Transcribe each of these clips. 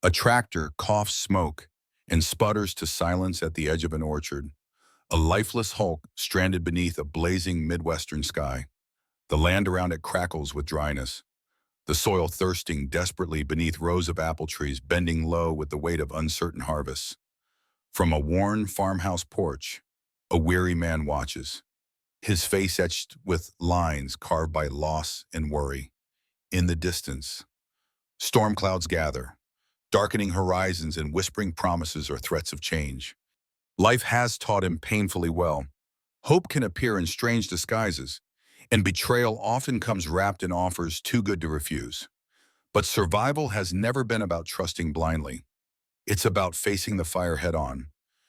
A tractor coughs smoke and sputters to silence at the edge of an orchard. A lifeless hulk stranded beneath a blazing Midwestern sky. The land around it crackles with dryness, the soil thirsting desperately beneath rows of apple trees bending low with the weight of uncertain harvests. From a worn farmhouse porch, a weary man watches, his face etched with lines carved by loss and worry. In the distance, storm clouds gather, darkening horizons and whispering promises or threats of change. Life has taught him painfully well. Hope can appear in strange disguises, and betrayal often comes wrapped in offers too good to refuse. But survival has never been about trusting blindly. It's about facing the fire head on,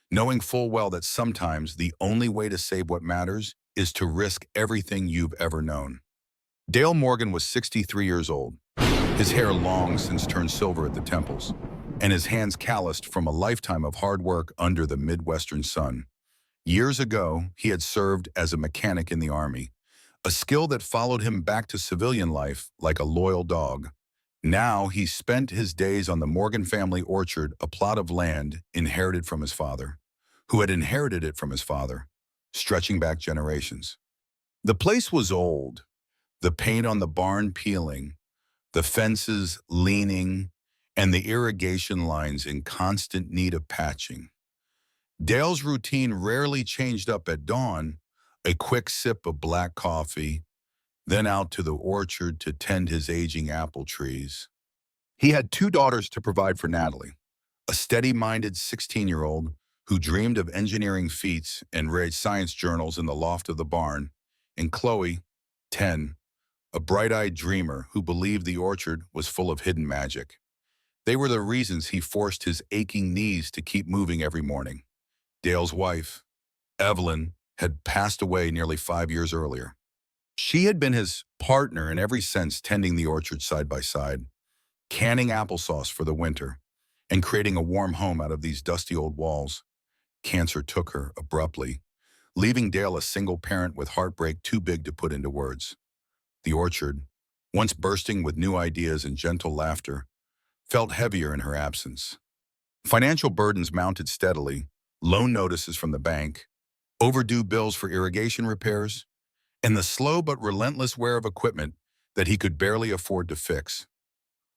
knowing full well that sometimes the only way to save what matters is to risk everything you've ever known. Dale Morgan was 63 years old, his hair long since turned silver at the temples, and his hands calloused from a lifetime of hard work under the Midwestern sun. Years ago, he had served as a mechanic in the Army, a skill that followed him back to civilian life like a loyal dog. Now he spent his days on the Morgan family orchard, a plot of land inherited from his father, who had inherited it from his father, stretching back generations. The place was old, the paint on the barn peeling, the fences leaning, and the irrigation lines in constant need of patching. Dale's routine rarely changed up at dawn, a quick sip of black coffee, then out to the orchard to tend his aging apple trees. He had two daughters to provide for: Natalie, a steady-minded 16-year-old who dreamed of engineering feats and read science journals in the loft of the barn, and Chloe, 10, a bright-eyed dreamer who believed the orchard was full of hidden magic. They were the reasons he forced his aching knees to keep moving every morning. Dale's wife, Evelyn, had passed away nearly 5 years earlier. She had been his partner in every sense, tending the orchard side by side, canning applesauce for the winter, and creating a warm home out of these dusty old walls. Cancer took her abruptly, leaving Dale a single parent with heartbreak too big to put into words. The orchard, once bursting with new ideas and gentle laughter, felt heavier in her absence. Financial burdens mounted steadily: loan notices from the bank, overdue bills for irrigation repairs, and the slow but relentless wear of equipment that he could barely afford to fix.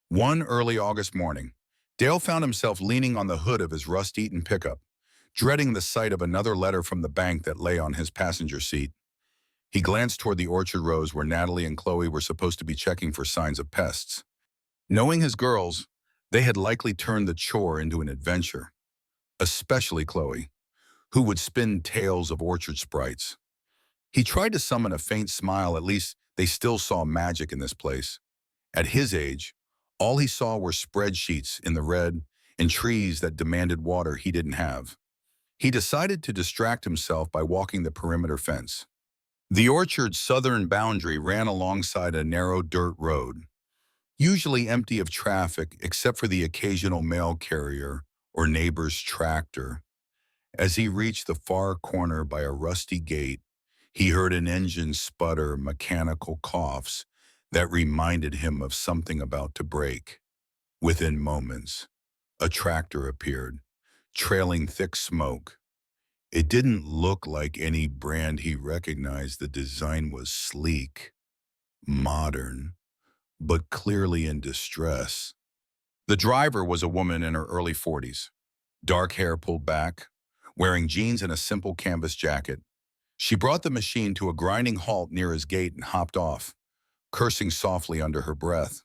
One early August morning, Dale found himself leaning on the hood of his rust-eaten pickup, dreading the sight of another letter from the bank that lay on his passenger seat. He glanced toward the orchard rows where Natalie and Chloe were supposed to be checking for signs of pests. Knowing his girls, they had likely turned the chore into an adventure, especially Chloe, who would spin tales of orchard sprites. He tried to summon a faint smile. At least they still saw magic in this place. At his age, all he saw were spreadsheets in the red and trees that demanded water he didn't have. He decided to distract himself by walking the perimeter fence. The orchard's southern boundary ran alongside a narrow dirt road, usually empty of traffic except for the occasional mail carrier or neighbor's tractor. As he reached the far corner by a rusty gate, he heard an engine sputter mechanical coughs that reminded him of something about to break. Within moments, a tractor appeared, trailing thick smoke. It didn't look like any brand he recognized. The design was sleek, modern, but clearly in distress. The driver was a woman in her early 40s, dark hair pulled back, wearing jeans and a simple canvas jacket. She brought the machine to a grinding halt near his gate and hopped off, cursing softly under her breath.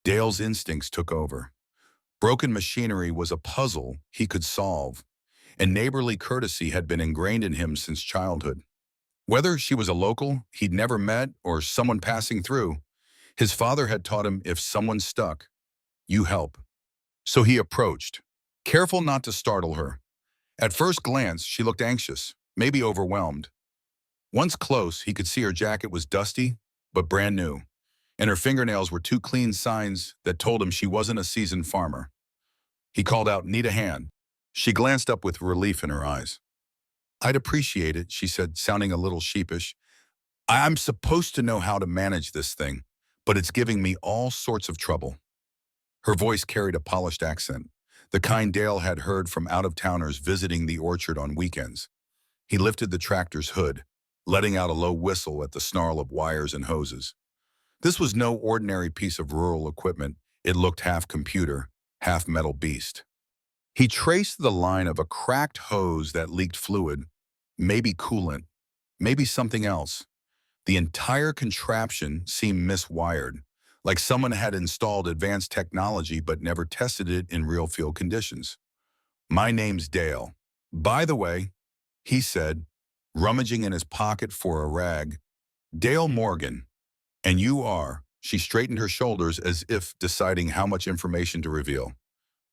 Dale's instincts took over. Broken machinery was a puzzle he could solve, and neighborly courtesy had been ingrained in him since childhood. Whether she was a local he'd never met or someone passing through, his father had taught him, if someone's stuck, you help. So he approached, careful not to startle her. At first glance, she looked anxious, maybe overwhelmed. Once close, he could see her jacket was dusty, but brand new, and her fingernails were two clean signs that told him she wasn't a seasoned farmer. He called out, "Need a hand?" She glanced up with relief in her eyes. "I'd appreciate it," she said, sounding a little sheepish. "I'm supposed to know how to manage this thing, but it's giving me all sorts of trouble." Her voice carried a polished accent, the kind Dale had heard from out-of-towners visiting the orchard on weekends. He lifted the tractor's hood, letting out a low whistle at the snarl of wires and hoses. This was no ordinary piece of rural equipment. It looked half computer, half metal beast. He traced the line of a cracked hose that leaked fluid, maybe coolant, maybe something else. The entire contraption seemed miswired, like someone had installed advanced technology but never tested it in real field conditions. "My name's Dale. By the way," he said, rummaging in his pocket for a rag. "Dale Morgan. And you are." She straightened her shoulders as if deciding how much information to reveal.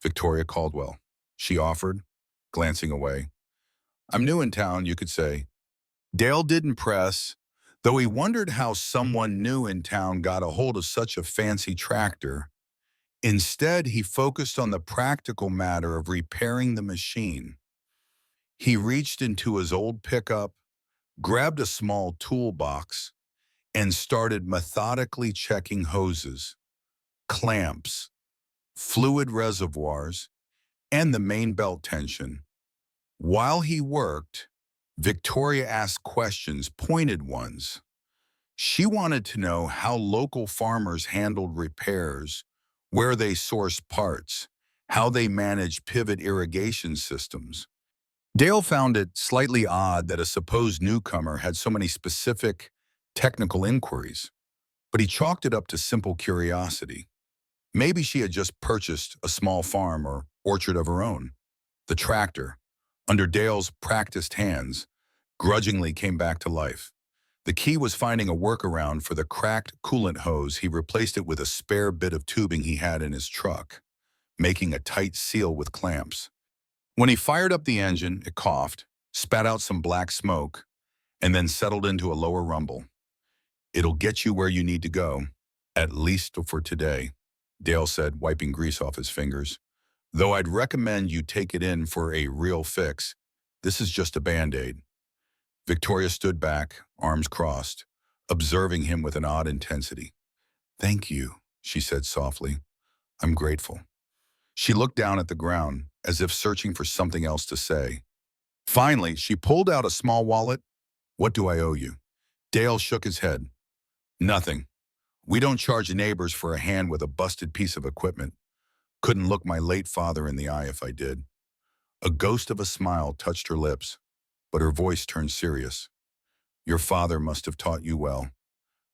"Victoria Caldwell," she offered, glancing away. "I'm new in town, you could say." Dale didn't press, though he wondered how someone new in town got a hold of such a fancy tractor. Instead, he focused on the practical matter of repairing the machine. He reached into his old pickup, grabbed a small toolbox, and started methodically checking hoses, clamps, fluid reservoirs, and the main belt tension. While he worked, Victoria asked questions, pointed ones. She wanted to know how local farmers handled repairs, where they sourced parts, how they managed pivot irrigation systems. Dale found it slightly odd that a supposed newcomer had so many specific, technical inquiries, but he chalked it up to simple curiosity. Maybe she had just purchased a small farm or orchard of her own. The tractor, under Dale's practiced hands, grudgingly came back to life. The key was finding a workaround for the cracked coolant hose. He replaced it with a spare bit of tubing he had in his truck, making a tight seal with clamps. When he fired up the engine, it coughed, spat out some black smoke, and then settled into a lower rumble. "It'll get you where you need to go, at least for today," Dale said, wiping grease off his fingers. "Though I'd recommend you take it in for a real fix. This is just a Band-Aid." Victoria stood back, arms crossed, observing him with an odd intensity. "Thank you," she said softly. "I'm grateful." She looked down at the ground, as if searching for something else to say. Finally, she pulled out a small wallet. "What do I owe you?" Dale shook his head. "Nothing. We don't charge neighbors for a hand with a busted piece of equipment. Couldn't look my late father in the eye if I did." A ghost of a smile touched her lips, but her voice turned serious. "Your father must have taught you well.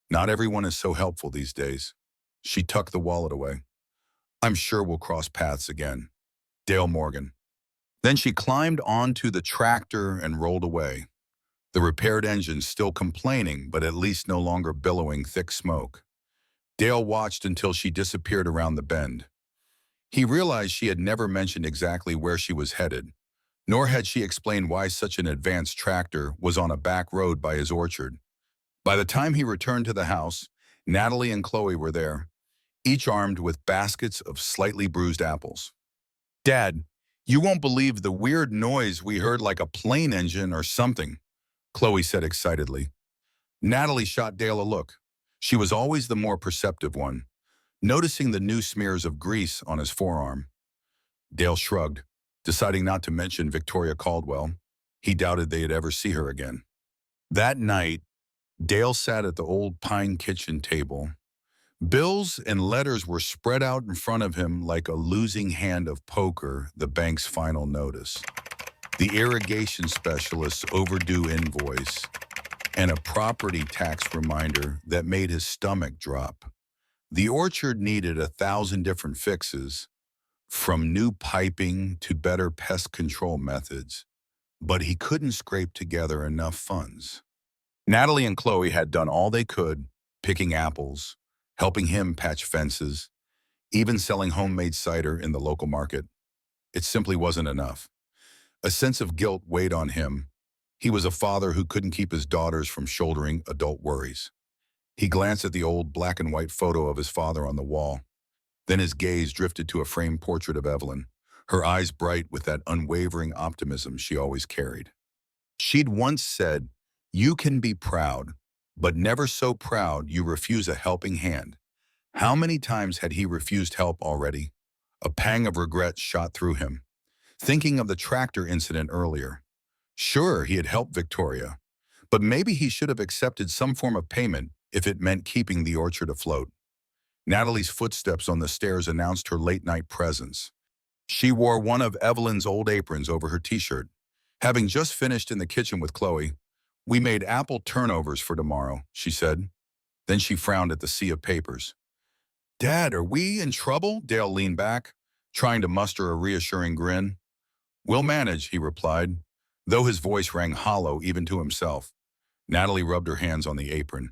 Not everyone is so helpful these days." She tucked the wallet away. "I'm sure we'll cross paths again. Dale Morgan." Then she climbed onto the tractor and rolled away, the repaired engine still complaining, but at least no longer billowing thick smoke. Dale watched until she disappeared around the bend. He realized she had never mentioned exactly where she was headed, nor had she explained why such an advanced tractor was on a back road by his orchard. By the time he returned to the house, Natalie and Chloe were there, each armed with baskets of slightly bruised apples. "Dad, you won't believe the weird noise we heard, like a plane engine or something," Chloe said excitedly. Natalie shot Dale a look. She was always the more perceptive one, noticing the new smears of grease on his forearm. Dale shrugged, deciding not to mention Victoria Caldwell. He doubted they'd ever see her again. That night, Dale sat at the old pine kitchen table. Bills and letters were spread out in front of him like a losing hand of poker, the bank's final notice, the irrigation specialist's overdue invoice, and a property tax reminder that made his stomach drop. The orchard needed 1,000 different fixes, from new piping to better pest control methods, but he couldn't scrape together enough funds. Natalie and Chloe had done all they could, picking apples, helping him patch fences, even selling homemade cider in the local market. It simply wasn't enough. A sense of guilt weighed on him. He was a father who couldn't keep his daughters from shouldering adult worries. He glanced at the old black and white photo of his father on the wall. Then his gaze drifted to a framed portrait of Evelyn, her eyes bright with that unwavering optimism she always carried. She'd once said, "You can be proud, but never so proud you refuse a helping hand." How many times had he refused help already? A pang of regret shot through him, thinking of the tractor incident earlier. Sure, he had helped Victoria, but maybe he should have accepted some form of payment if it meant keeping the orchard afloat. Natalie's footsteps on the stairs announced her late-night presence. She wore one of Evelyn's old aprons over her t-shirt. Having just finished in the kitchen with Chloe, "We made apple turnovers for tomorrow," she said. Then she frowned at the sea of papers. "Dad, are we in trouble?" Dale leaned back, trying to muster a reassuring grin. "We'll manage," he replied, though his voice rang hollow even to himself. Natalie rubbed her hands on the apron.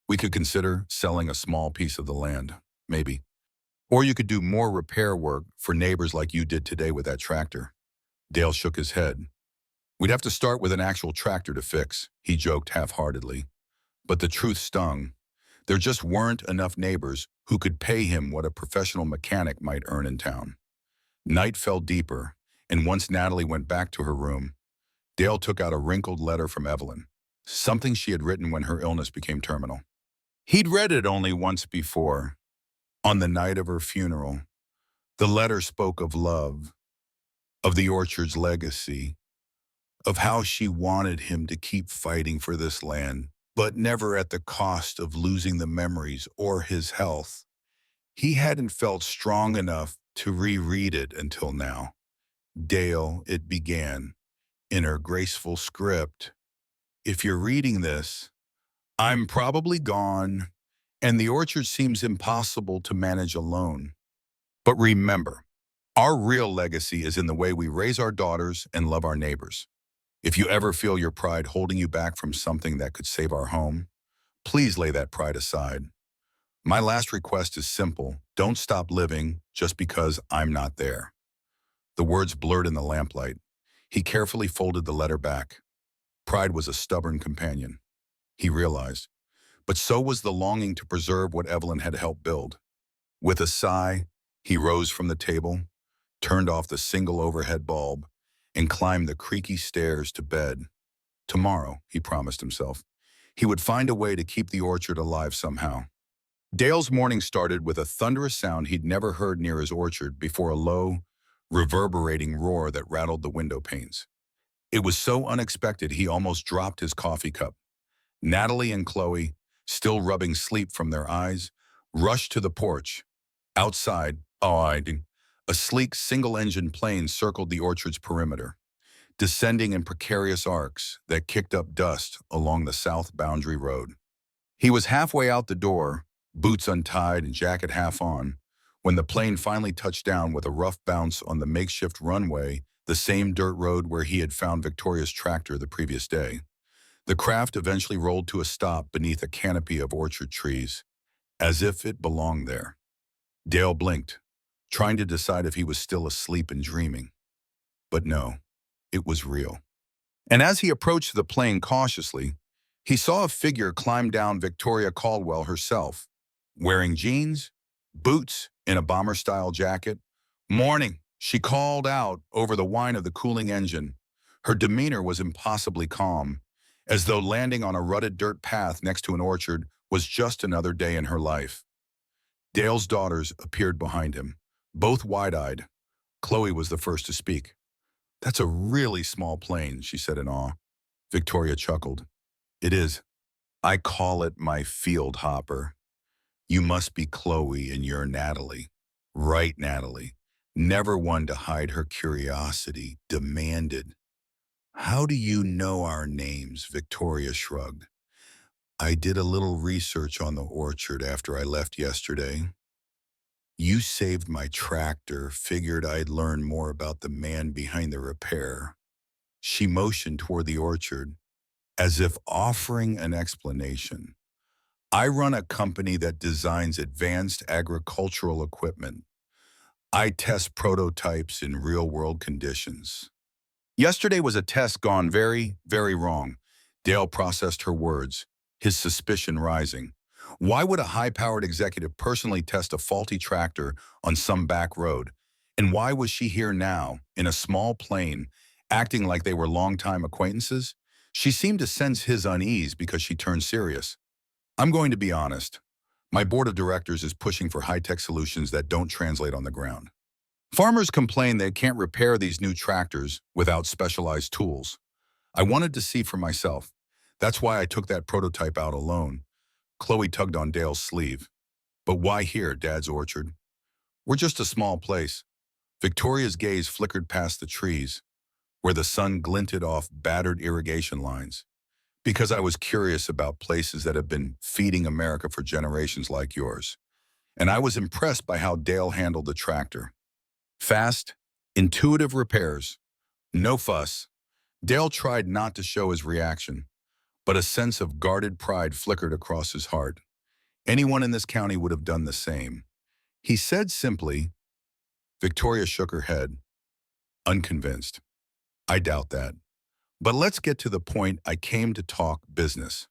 "We could consider selling a small piece of the land, maybe. Or you could do more repair work for neighbors like you did today with that tractor." Dale shook his head. "We'd have to start with an actual tractor to fix," he joked half-heartedly. But the truth stung. There just weren't enough neighbors who could pay him what a professional mechanic might earn in town. Night fell deeper, and once Natalie went back to her room, Dale took out a wrinkled letter from Evelyn, something she had written when her illness became terminal. He'd read it only once before, on the night of her funeral. The letter spoke of love, of the orchard's legacy, of how she wanted him to keep fighting for this land, but never at the cost of losing the memories or his health. He hadn't felt strong enough to reread it until now. "Dale," it began, in her graceful script, "if you're reading this, I'm probably gone, and the orchard seems impossible to manage alone. But remember, our real legacy is in the way we raise our daughters and love our neighbors. If you ever feel your pride holding you back from something that could save our home, please lay that pride aside. My last request is simple. Don't stop living just because I'm not there." The words blurred in the lamplight. He carefully folded the letter back. Pride was a stubborn companion, he realized, but so was the longing to preserve what Evelyn had helped build. With a sigh, he rose from the table, turned off the single overhead bulb, and climbed the creaky stairs to bed. Tomorrow, he promised himself, he would find a way to keep the orchard alive somehow. Dale's morning started with a thunderous sound he'd never heard near his orchard before, a low, reverberating roar that rattled the window panes. It was so unexpected he almost dropped his coffee cup. Natalie and Chloe, still rubbing sleep from their eyes, rushed to the porch. Outside, a sleek single-engine plane circled the orchard's perimeter, descending in precarious arcs that kicked up dust along the south boundary road. He was halfway out the door, boots untied and jacket half on, when the plane finally touched down with a rough bounce on the makeshift runway, the same dirt road where he had found Victoria's tractor the previous day. The craft eventually rolled to a stop beneath a canopy of orchard trees, as if it belonged there. Dale blinked, trying to decide if he was still asleep and dreaming. But no, it was real. And as he approached the plane cautiously, he saw a figure climb down Victoria Caldwell herself, wearing jeans, boots, and a bomber-style jacket. "Morning," she called out over the whine of the cooling engine. Her demeanor was impossibly calm, as though landing on a rutted dirt path next to an orchard was just another day in her life. Dale's daughters appeared behind him, both wide-eyed. Chloe was the first to speak. "That's a really small plane," she said in awe. Victoria chuckled. "It is. I call it my field hopper. You must be Chloe and you're Natalie." "Right, Natalie." Never one to hide her curiosity, demanded. "How do you know our names?" Victoria shrugged. "I did a little research on the orchard after I left yesterday. You saved my tractor, figured I'd learn more about the man behind the repair." She motioned toward the orchard, as if offering an explanation. "I run a company that designs advanced agricultural equipment. I test prototypes in real-world conditions." Yesterday was a test gone very, very wrong. Dale processed her words, his suspicion rising. Why would a high-powered executive personally test a faulty tractor on some back road? And why was she here now, in a small plane, acting like they were longtime acquaintances? She seemed to sense his unease because she turned serious. "I'm going to be honest. My board of directors is pushing for high-tech solutions that don't translate on the ground. Farmers complain they can't repair these new tractors without specialized tools. I wanted to see for myself. That's why I took that prototype out alone. Chloe tugged on Dale's sleeve. But why here, Dad's orchard? We're just a small place. Victoria's gaze flickered past the trees, where the sun glinted off battered irrigation lines. Because I was curious about places that have been feeding America for generations like yours. And I was impressed by how Dale handled the tractor. Fast, intuitive repairs. No fuss. Dale tried not to show his reaction, but a sense of guarded pride flickered across his heart. Anyone in this county would have done the same. He said simply. Victoria shook her head, unconvinced. I doubt that. But let's get to the point. I came to talk business.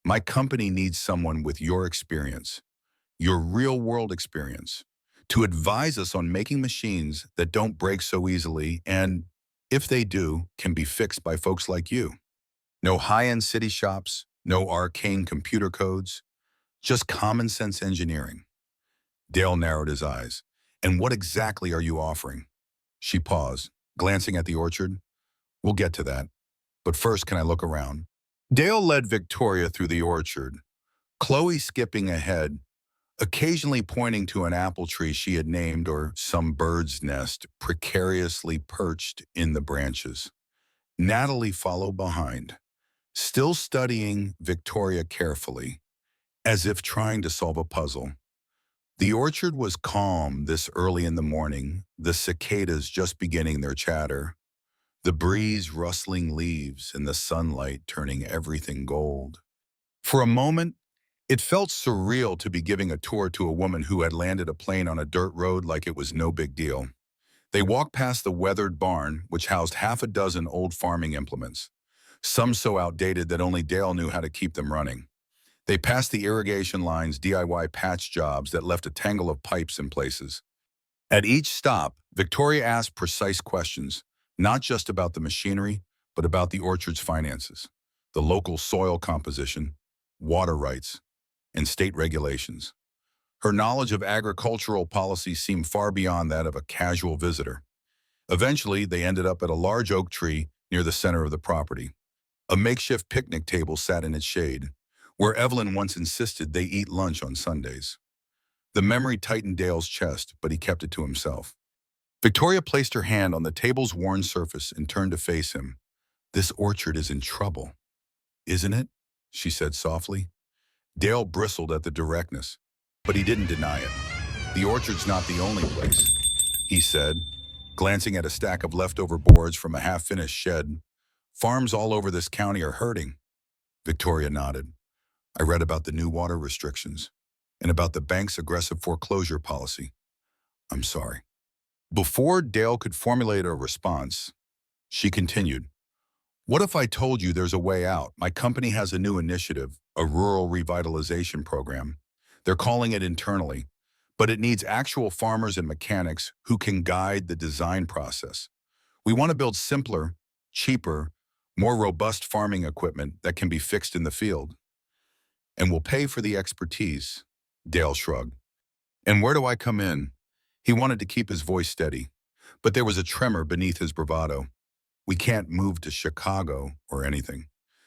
My company needs someone with your experience, your real-world experience, to advise us on making machines that don't break so easily and, if they do, can be fixed by folks like you. No high-end city shops, no arcane computer codes, just common sense engineering. Dale narrowed his eyes. And what exactly are you offering? She paused, glancing at the orchard. We'll get to that. But first, can I look around? Dale led Victoria through the orchard, Chloe skipping ahead, occasionally pointing to an apple tree she had named or some bird's nest precariously perched in the branches. Natalie followed behind, still studying Victoria carefully, as if trying to solve a puzzle. The orchard was calm this early in the morning, the cicadas just beginning their chatter, the breeze rustling leaves and the sunlight turning everything gold. For a moment, it felt surreal to be giving a tour to a woman who had landed a plane on a dirt road like it was no big deal. They walked past the weathered barn, which housed half a dozen old farming implements, some so outdated that only Dale knew how to keep them running. They passed the irrigation lines, DIY patch jobs that left a tangle of pipes in places. At each stop, Victoria asked precise questions, not just about the machinery, but about the orchard's finances, the local soil composition, water rights, and state regulations. Her knowledge of agricultural policy seemed far beyond that of a casual visitor. Eventually, they ended up at a large oak tree near the center of the property. A makeshift picnic table sat in its shade, where Evelyn once insisted they eat lunch on Sundays. The memory tightened Dale's chest, but he kept it to himself. Victoria placed her hand on the table's worn surface and turned to face him. This orchard is in trouble, isn't it? She said softly. Dale bristled at the directness, but he didn't deny it. The orchard's not the only place, he said, glancing at a stack of leftover boards from a half-finished shed. Farms all over this county are hurting. Victoria nodded. I read about the new water restrictions and about the bank's aggressive foreclosure policy. I'm sorry. Before Dale could formulate a response, she continued. What if I told you there's a way out? My company has a new initiative, a rural revitalization program. They're calling it internally, but it needs actual farmers and mechanics who can guide the design process. We want to build simpler, cheaper, more robust farming equipment that can be fixed in the field. And we'll pay for the expertise, Dale shrugged. And where do I come in? He wanted to keep his voice steady, but there was a tremor beneath his bravado. We can't move to Chicago or anything.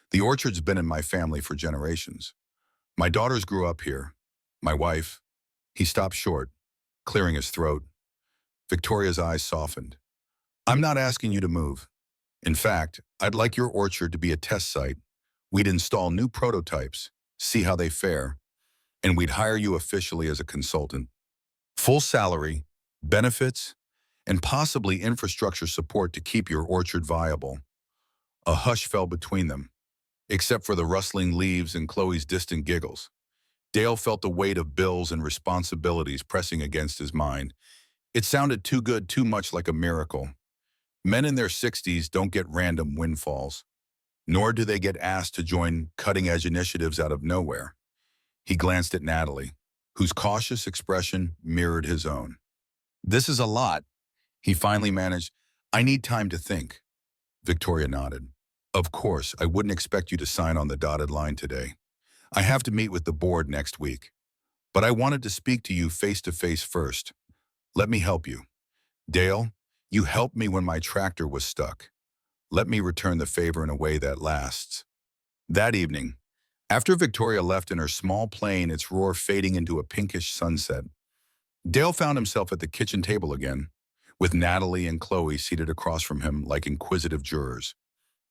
The orchard's been in my family for generations. My daughters grew up here. My wife. He stopped short, clearing his throat. Victoria's eyes softened. I'm not asking you to move. In fact, I'd like your orchard to be a test site. We'd install new prototypes, see how they fare, and we'd hire you officially as a consultant. Full salary, benefits, and possibly infrastructure support to keep your orchard viable. A hush fell between them, except for the rustling leaves and Chloe's distant giggles. Dale felt the weight of bills and responsibilities pressing against his mind. It sounded too good, too much like a miracle. Men in their 60s don't get random windfalls, nor do they get asked to join cutting-edge initiatives out of nowhere. He glanced at Natalie, whose cautious expression mirrored his own. This is a lot, he finally managed. I need time to think. Victoria nodded. Of course, I wouldn't expect you to sign on the dotted line today. I have to meet with the board next week. But I wanted to speak to you face to face first. Let me help you. Dale, you helped me when my tractor was stuck. Let me return the favor in a way that lasts. That evening, after Victoria left in her small plane, its roar fading into a pinkish sunset, Dale found himself at the kitchen table again, with Natalie and Chloe seated across from him like inquisitive jurors.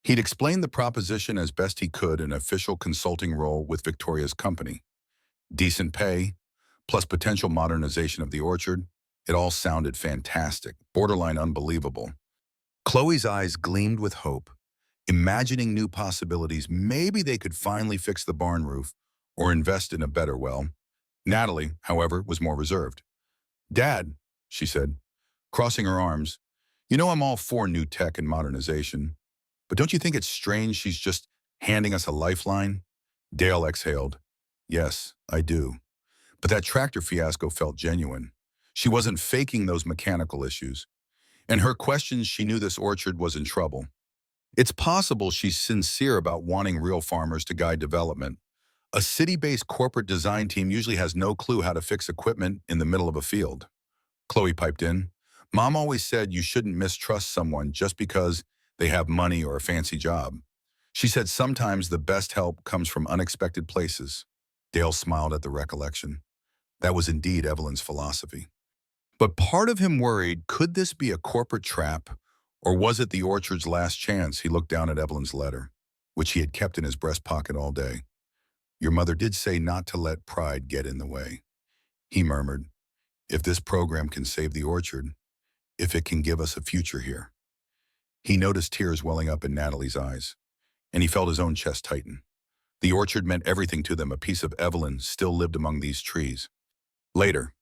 He'd explained the proposition as best he could in an official consulting role with Victoria's company. Decent pay, plus potential modernization of the orchard, it all sounded fantastic, borderline unbelievable. Chloe's eyes gleamed with hope, imagining new possibilities. Maybe they could finally fix the barn roof or invest in a better well. Natalie, however, was more reserved. Dad, she said, crossing her arms, you know I'm all for new tech and modernization, but don't you think it's strange she's just handing us a lifeline? Dale exhaled. Yes, I do. But that tractor fiasco felt genuine. She wasn't faking those mechanical issues. In her questions, she knew this orchard was in trouble. It's possible she's sincere about wanting real farmers to guide development. A city-based corporate design team usually has no clue how to fix equipment in the middle of a field. Chloe piped in. Mom always said you shouldn't mistrust someone just because they have money or a fancy job. She said sometimes the best help comes from unexpected places. Dale smiled at the recollection. That was indeed Evelyn's philosophy. But part of him worried, could this be a corporate trap, or was it the orchard's last chance? He looked down at Evelyn's letter, which he had kept in his breast pocket all day. Your mother did say not to let pride get in the way. He murmured, if this program can save the orchard, if it can give us a future here. He noticed tears welling up in Natalie's eyes, and he felt his own chest tighten. The orchard meant everything to them. A piece of Evelyn still lived among these trees. Later,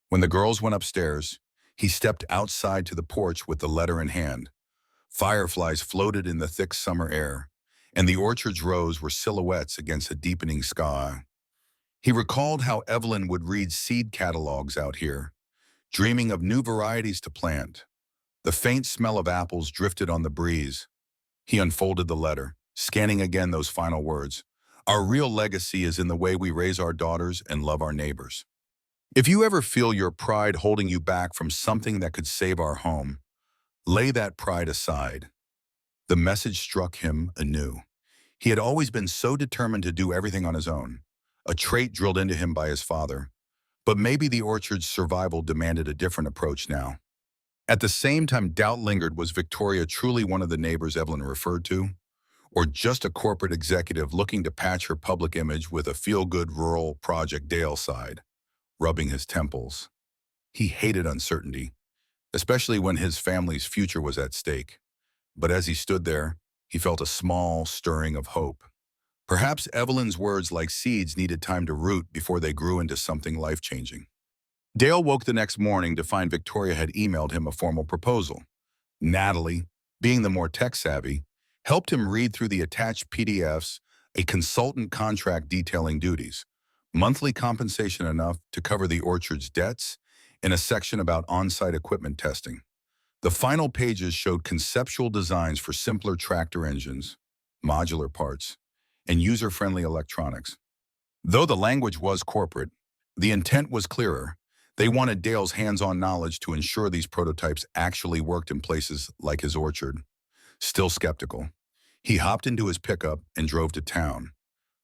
when the girls went upstairs, he stepped outside to the porch with the letter in hand. Fireflies floated in the thick summer air, and the orchard's rows were silhouettes against a deepening sky. He recalled how Evelyn would read seed catalogs out here, dreaming of new varieties to plant. The faint smell of apples drifted on the breeze. He unfolded the letter, scanning again those final words. Our real legacy is in the way we raise our daughters and love our neighbors. If you ever feel your pride holding you back from something that could save our home, lay that pride aside. The message struck him anew. He had always been so determined to do everything on his own, a trait drilled into him by his father. But maybe the orchard's survival demanded a different approach now. At the same time, doubt lingered. Was Victoria truly one of the neighbors Evelyn referred to? Or just a corporate executive looking to patch her public image with a feel-good rural project? Dale sighed, rubbing his temples. He hated uncertainty, especially when his family's future was at stake. But as he stood there, he felt a small stirring of hope. Perhaps Evelyn's words, like seeds, needed time to root before they grew into something life-changing. Dale woke the next morning to find Victoria had emailed him a formal proposal. Natalie, being the more tech-savvy, helped him read through the attached PDFs, a consultant contract detailing duties, monthly compensation enough to cover the orchard's debts, and a section about on-site equipment testing. The final pages showed conceptual designs for simpler tractor engines, modular parts, and user-friendly electronics. Though the language was corporate, the intent was clearer. They wanted Dale's hands-on knowledge to ensure these prototypes actually worked in places like his orchard. Still skeptical, he hopped into his pickup and drove to town.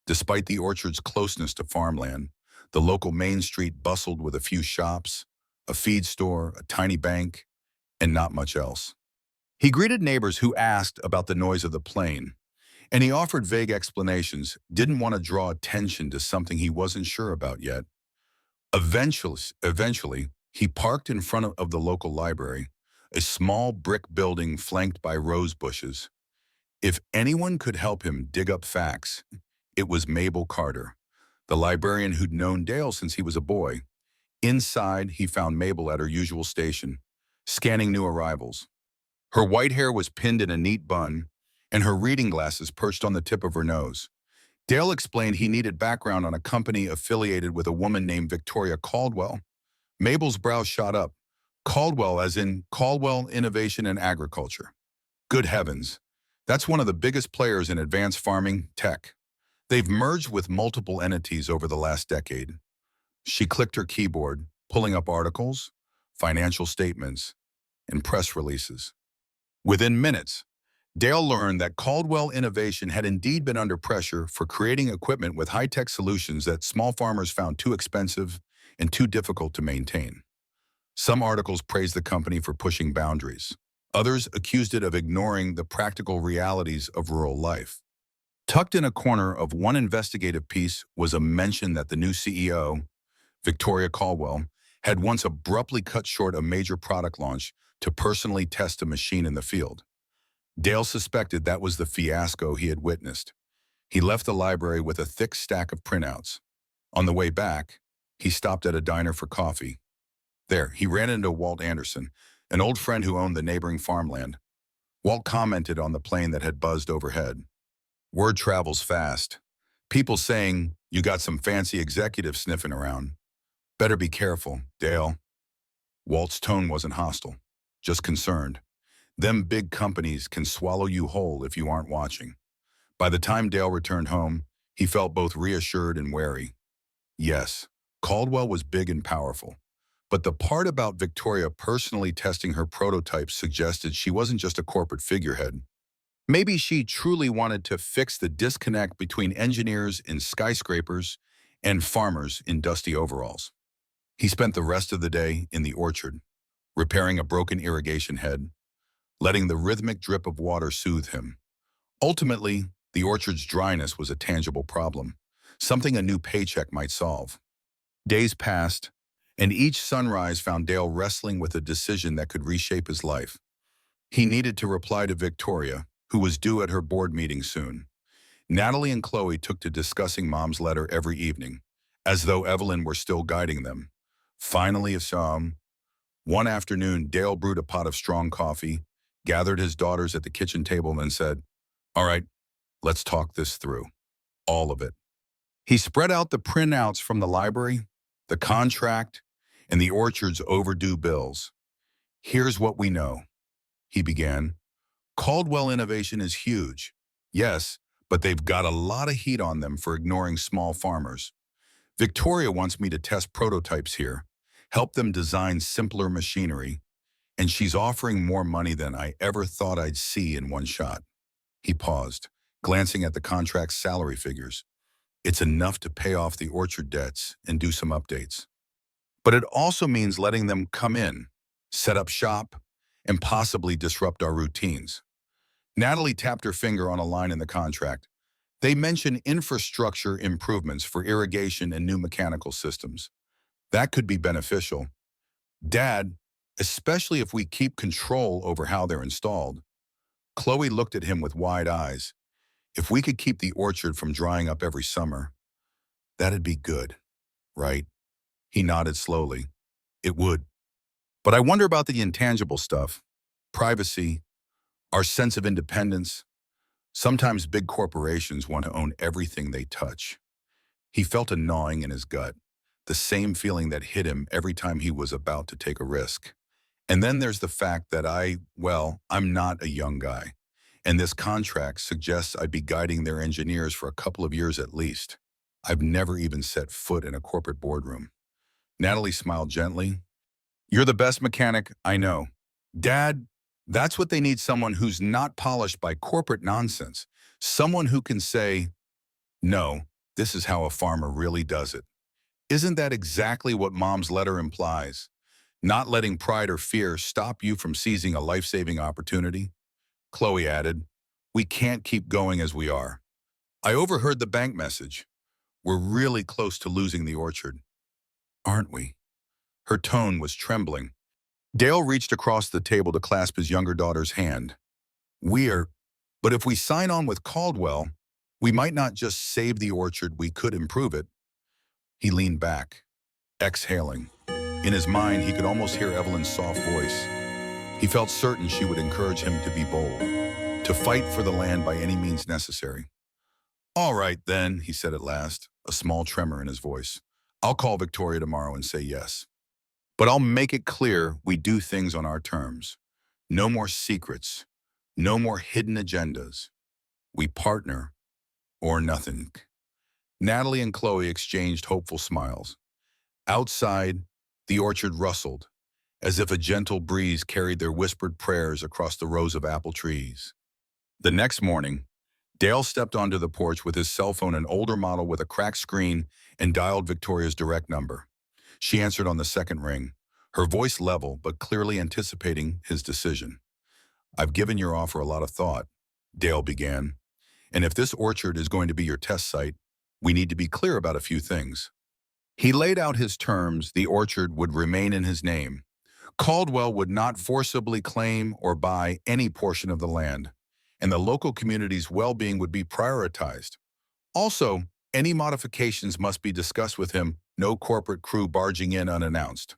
Despite the orchard's closeness to farmland, the local main street bustled with a few shops, a feed store, a tiny bank, and not much else. He greeted neighbors who asked about the noise of the plane, and he offered vague explanations, didn't want to draw attention to something he wasn't sure about yet. Eventually, he parked in front of the local library, a small brick building flanked by rose bushes. If anyone could help him dig up facts, it was Mabel Carter, the librarian who'd known Dale since he was a boy. Inside, he found Mabel at her usual station, scanning new arrivals. Her white hair was pinned in a neat bun, and her reading glasses perched on the tip of her nose. Dale explained he needed background on a company affiliated with a woman named Victoria Caldwell. Mabel's brow shot up. Caldwell, as in Caldwell Innovation and Agriculture. Good heavens, that's one of the biggest players in advanced farming tech. They've merged with multiple entities over the last decade. She clicked her keyboard, pulling up articles, financial statements, and press releases. Within minutes, Dale learned that Caldwell Innovation had indeed been under pressure for creating equipment with high-tech solutions that small farmers found too expensive and too difficult to maintain. Some articles praised the company for pushing boundaries. Others accused it of ignoring the practical realities of rural life. Tucked in a corner of one investigative piece was a mention that the new CEO, Victoria Caldwell, had once abruptly cut short a major product launch to personally test a machine in the field. Dale suspected that was the fiasco he had witnessed. He left the library with a thick stack of printouts. On the way back, he stopped at a diner for coffee. There, he ran into Walt Anderson, an old friend who owned the neighboring farmland. Walt commented on the plane that had buzzed overhead. Word travels fast. People saying, "You got some fancy executive sniffing around. Better be careful, Dale." Walt's tone wasn't hostile, just concerned. Them big companies can swallow you whole if you aren't watching. By the time Dale returned home, he felt both reassured and wary. Yes, Caldwell was big and powerful, but the part about Victoria personally testing her prototypes suggested she wasn't just a corporate figurehead. Maybe she truly wanted to fix the disconnect between engineers in skyscrapers and farmers in dusty overalls. He spent the rest of the day in the orchard, repairing a broken irrigation head, letting the rhythmic drip of water soothe him. Ultimately, the orchard's dryness was a tangible problem, something a new paycheck might solve. Days passed, and each sunrise found Dale wrestling with a decision that could reshape his life. He needed to reply to Victoria, who was due at her board meeting soon. Natalie and Chloe took to discussing Mom's letter every evening, as though Evelyn were still guiding them. Finally, one afternoon, Dale brewed a pot of strong coffee, gathered his daughters at the kitchen table, and said, "All right, let's talk this through. All of it." He spread out the printouts from the library, the contract, and the orchard's overdue bills. "Here's what we know," he began. "Caldwell Innovation is huge. Yes, but they've got a lot of heat on them for ignoring small farmers. Victoria wants me to test prototypes here, help them design simpler machinery, and she's offering more money than I ever thought I'd see in one shot." He paused, glancing at the contract's salary figures. "It's enough to pay off the orchard debts and do some updates. But it also means letting them come in, set up shop, and possibly disrupt our routines." Natalie tapped her finger on a line in the contract. "They mention infrastructure improvements for irrigation and new mechanical systems. That could be beneficial. Dad, especially if we keep control over how they're installed." Chloe looked at him with wide eyes. "If we could keep the orchard from drying up every summer, that'd be good, right?" He nodded slowly. "It would. But I wonder about the intangible stuff. Privacy, our sense of independence. Sometimes big corporations want to own everything they touch." He felt a gnawing in his gut, the same feeling that hit him every time he was about to take a risk. And then there's the fact that I'm not a young guy, and this contract suggests I'd be guiding their engineers for a couple of years at least. I've never even set foot in a corporate boardroom. Natalie smiled gently. "You're the best mechanic I know. Dad, that's what they need, someone who's not polished by corporate nonsense. Someone who can say, 'No, this is how a farmer really does it.' Isn't that exactly what Mom's letter implies? Not letting pride or fear stop you from seizing a life-saving opportunity?" Chloe added, "We can't keep going as we are. I overheard the bank message. We're really close to losing the orchard." "Aren't we?" Her tone was trembling. Dale reached across the table to clasp his younger daughter's hand. But if we sign on with Caldwell, we might not just save the orchard, we could improve it." He leaned back, exhaling. In his mind, he could almost hear Evelyn's soft voice. He felt certain she would encourage him to be bold, to fight for the land by any means necessary. "All right, then," he said at last, a small tremor in his voice. "I'll call Victoria tomorrow and say yes. But I'll make it clear we do things on our terms. No more secrets, no more hidden agendas. We partner or nothing." Natalie and Chloe exchanged hopeful smiles. Outside, the orchard rustled, as if a gentle breeze carried their whispered prayers across the rows of apple trees. The next morning, Dale stepped onto the porch with his cell phone, an older model with a cracked screen, and dialed Victoria's direct number. She answered on the second ring, her voice level but clearly anticipating his decision. "I've given your offer a lot of thought," Dale began. "And if this orchard is going to be your test site, we need to be clear about a few things." He laid out his terms. The orchard would remain in his name. Caldwell would not forcibly claim or buy any portion of the land, and the local community's well-being would be prioritized. Also, any modifications must be discussed with him, no corporate crew barging in unannounced.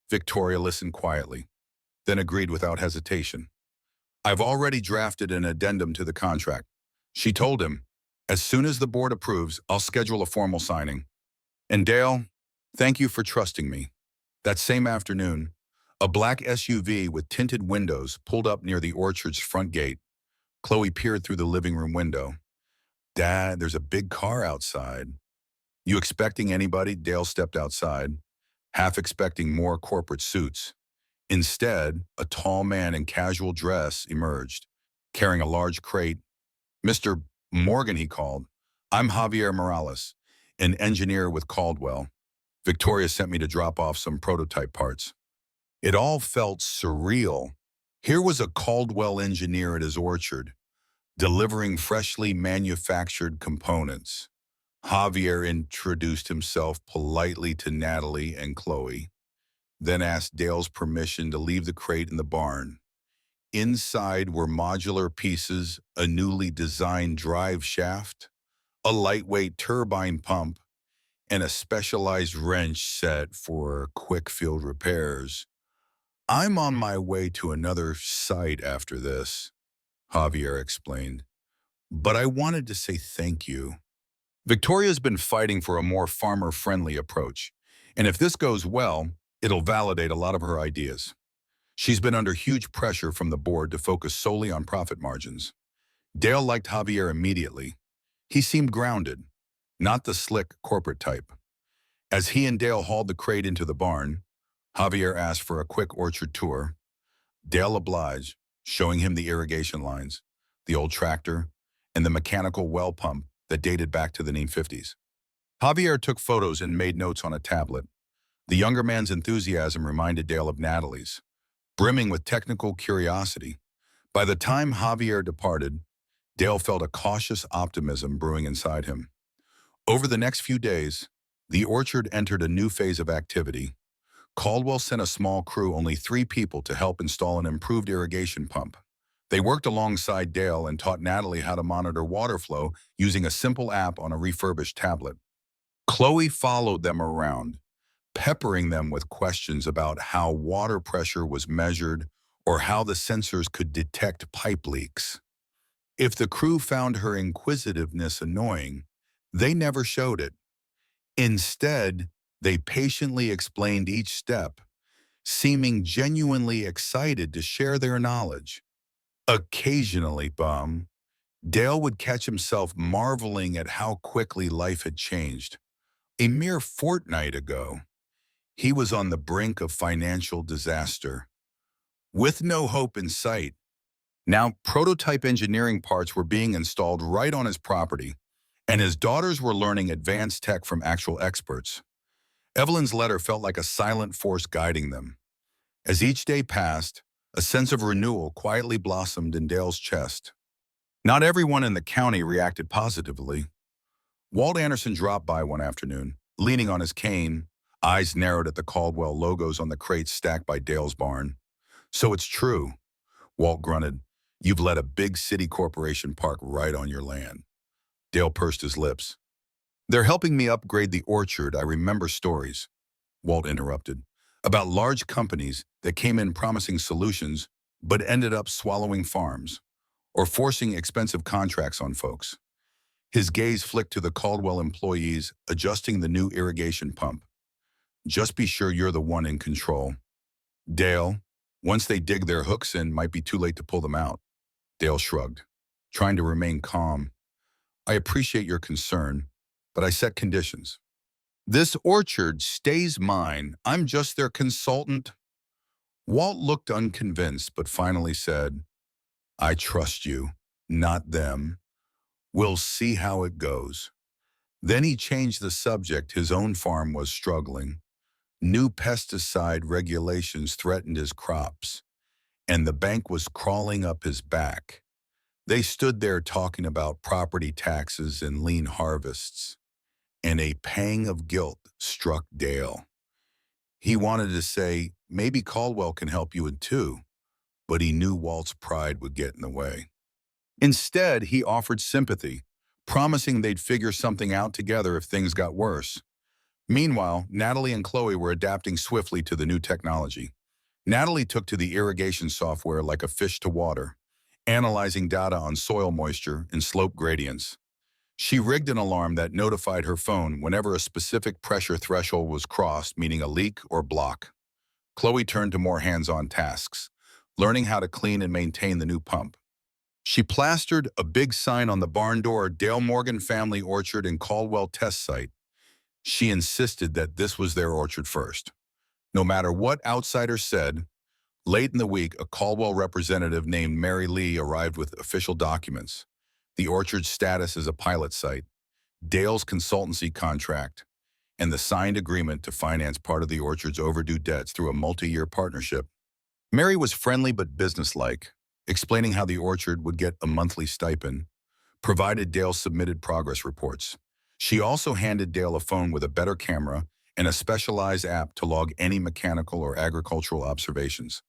Victoria listened quietly, then agreed without hesitation. "I've already drafted an addendum to the contract," she told him. "As soon as the board approves, I'll schedule a formal signing. And Dale, thank you for trusting me." That same afternoon, a black SUV with tinted windows pulled up near the orchard's front gate. Chloe peered through the living room window. "Dad, there's a big car outside." "You expecting anybody?" Dale stepped outside, half expecting more corporate suits. Instead, a tall man in casual dress emerged, carrying a large crate. "Mr. Morgan," he called. "I'm Javier Morales, an engineer with Caldwell. Victoria sent me to drop off some prototype parts." It all felt surreal. Here was a Caldwell engineer at his orchard, delivering freshly manufactured components. Javier introduced himself politely to Natalie and Chloe, then asked Dale's permission to leave the crate in the barn. Inside were modular pieces, a newly designed drive shaft, a lightweight turbine pump, and a specialized wrench set for quick field repairs. "I'm on my way to another site after this," Javier explained, "but I wanted to say thank you." Victoria's been fighting for a more farmer-friendly approach, and if this goes well, it'll validate a lot of her ideas. She's been under huge pressure from the board to focus solely on profit margins. Dale liked Javier immediately. He seemed grounded, not the slick corporate type. As he and Dale hauled the crate into the barn, Javier asked for a quick orchard tour. Dale obliged, showing him the irrigation lines, the old tractor, and the mechanical well pump that dated back to the 1950s. Javier took photos and made notes on a tablet. The younger man's enthusiasm reminded Dale of Natalie's, brimming with technical curiosity. By the time Javier departed, Dale felt a cautious optimism brewing inside him. Over the next few days, the orchard entered a new phase of activity. Caldwell sent a small crew, only 3 people, to help install an improved irrigation pump. They worked alongside Dale and taught Natalie how to monitor water flow using a simple app on a refurbished tablet. Chloe followed them around, peppering them with questions about how water pressure was measured or how the sensors could detect pipe leaks. If the crew found her inquisitiveness annoying, they never showed it. Instead, they patiently explained each step, seeming genuinely excited to share their knowledge. Occasionally, Dale would catch himself marveling at how quickly life had changed. A mere fortnight ago, he was on the brink of financial disaster, with no hope in sight. Now, prototype engineering parts were being installed right on his property, and his daughters were learning advanced tech from actual experts. Evelyn's letter felt like a silent force guiding them. As each day passed, a sense of renewal quietly blossomed in Dale's chest. Not everyone in the county reacted positively. Walt Anderson dropped by one afternoon, leaning on his cane, eyes narrowed at the Caldwell logos on the crates stacked by Dale's barn. "So it's true," Walt grunted. "You've let a big city corporation park right on your land." Dale pursed his lips. "They're helping me upgrade the orchard. I remember stories," Walt interrupted, "about large companies that came in promising solutions but ended up swallowing farms or forcing expensive contracts on folks." His gaze flicked to the Caldwell employees adjusting the new irrigation pump. "Just be sure you're the one in control. Dale, once they dig their hooks in, might be too late to pull them out." Dale shrugged, trying to remain calm. "I appreciate your concern, but I set conditions." This orchard stays mine. I'm just their consultant. Walt looked unconvinced, but finally said, I trust you, not them. We'll see how it goes. Then he changed the subject. His own farm was struggling. New pesticide regulations threatened his crops, and the bank was crawling up his back. They stood there talking about property taxes and lean harvests, and a pang of guilt struck Dale. He wanted to say, maybe Caldwell can help you in too, but he knew Walt's pride would get in the way. Instead, he offered sympathy, promising they'd figure something out together if things got worse. Meanwhile, Natalie and Chloe were adapting swiftly to the new technology. Natalie took to the irrigation software like a fish to water, analyzing data on soil moisture and slope gradients. She rigged an alarm that notified her phone whenever a specific pressure threshold was crossed, meaning a leak or block. Chloe turned to more hands-on tasks, learning how to clean and maintain the new pump. She plastered a big sign on the barn door, Dale Morgan Family Orchard and Caldwell Test Site. She insisted that this was their orchard first. No matter what outsiders said, late in the week, a Caldwell representative named Mary Lee arrived with official documents: the orchard's status as a pilot site, Dale's consultancy contract, and the signed agreement to finance part of the orchard's overdue debts through a multi-year partnership. Mary was friendly but businesslike, explaining how the orchard would get a monthly stipend, provided Dale submitted progress reports. She also handed Dale a phone with a better camera and a specialized app to log any mechanical or agricultural observations.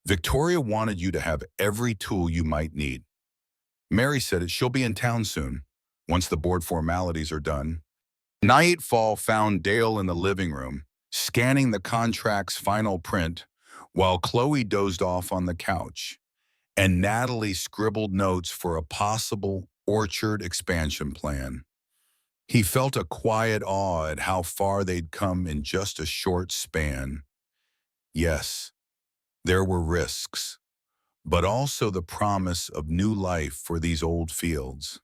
Victoria wanted you to have every tool you might need. Mary said she'll be in town soon, once the board formalities are done. Nightfall found Dale in the living room, scanning the contract's final print, while Chloe dozed off on the couch, and Natalie scribbled notes for a possible orchard expansion plan. He felt a quiet awe at how far they'd come in just a short span. Yes, there were risks, but also the promise of new life for these old fields.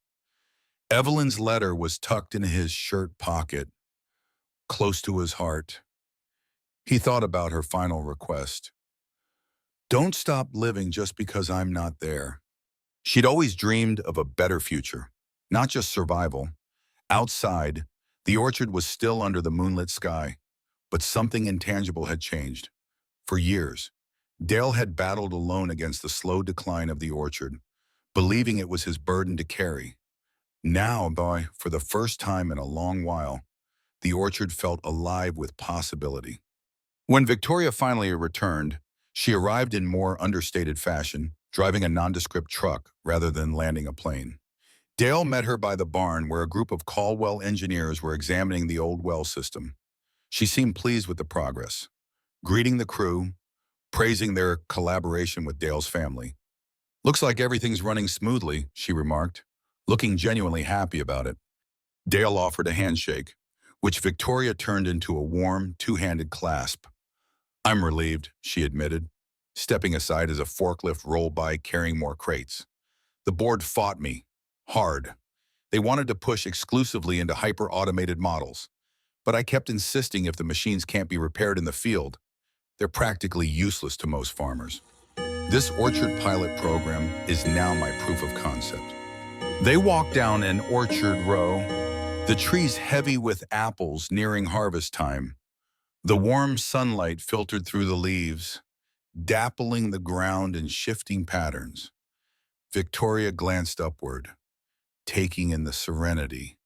Evelyn's letter was tucked in his shirt pocket, close to his heart. He thought about her final request. Don't stop living just because I'm not there. She'd always dreamed of a better future, not just survival. Outside, the orchard was still under the moonlit sky, but something intangible had changed. For years, Dale had battled alone against the slow decline of the orchard, believing it was his burden to carry. Now, for the first time in a long while, the orchard felt alive with possibility. When Victoria finally returned, she arrived in more understated fashion, driving a nondescript truck rather than landing a plane. Dale met her by the barn where a group of Caldwell engineers were examining the old well system. She seemed pleased with the progress, greeting the crew, praising their collaboration with Dale's family. Looks like everything's running smoothly, she remarked, looking genuinely happy about it. Dale offered a handshake, which Victoria turned into a warm, two-handed clasp. I'm relieved, she admitted, stepping aside as a forklift rolled by carrying more crates. The board fought me. Hard. They wanted to push exclusively into hyper-automated models, but I kept insisting if the machines can't be repaired in the field, they're practically useless to most farmers. This orchard pilot program is now my proof of concept. They walked down an orchard row, the trees heavy with apples nearing harvest time. The warm sunlight filtered through the leaves, dappling the ground in shifting patterns. Victoria glanced upward, taking in the serenity.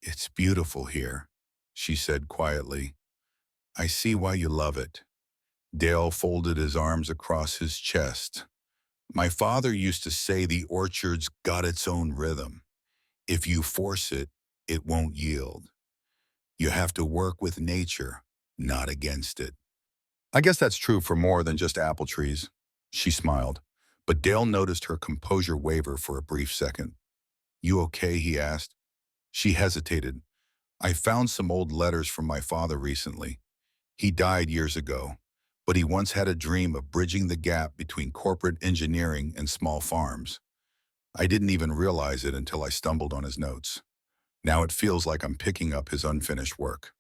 It's beautiful here, she said quietly. I see why you love it. Dale folded his arms across his chest. My father used to say the orchard's got its own rhythm. If you force it, it won't yield. You have to work with nature, not against it. I guess that's true for more than just apple trees, she smiled, but Dale noticed her composure waver for a brief second. You okay, he asked. She hesitated. I found some old letters from my father recently. He died years ago, but he once had a dream of bridging the gap between corporate engineering and small farms. I didn't even realize it until I stumbled on his notes. Now it feels like I'm picking up his unfinished work.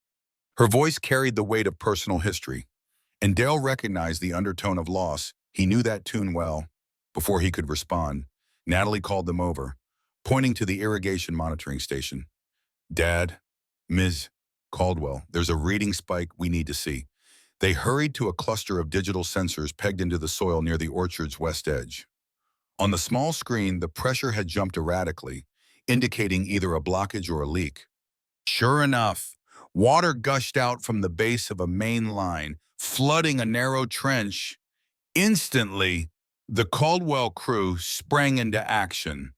Her voice carried the weight of personal history, and Dale recognized the undertone of loss. He knew that tune well. Before he could respond, Natalie called them over, pointing to the irrigation monitoring station. "Dad, Ms. Caldwell, there's a reading spike we need to see." They hurried to a cluster of digital sensors pegged into the soil near the orchard's west edge. On the small screen, the pressure had jumped erratically, indicating either a blockage or a leak. Sure enough, water gushed out from the base of a main line, flooding a narrow trench. Instantly, the Caldwell crew sprang into action.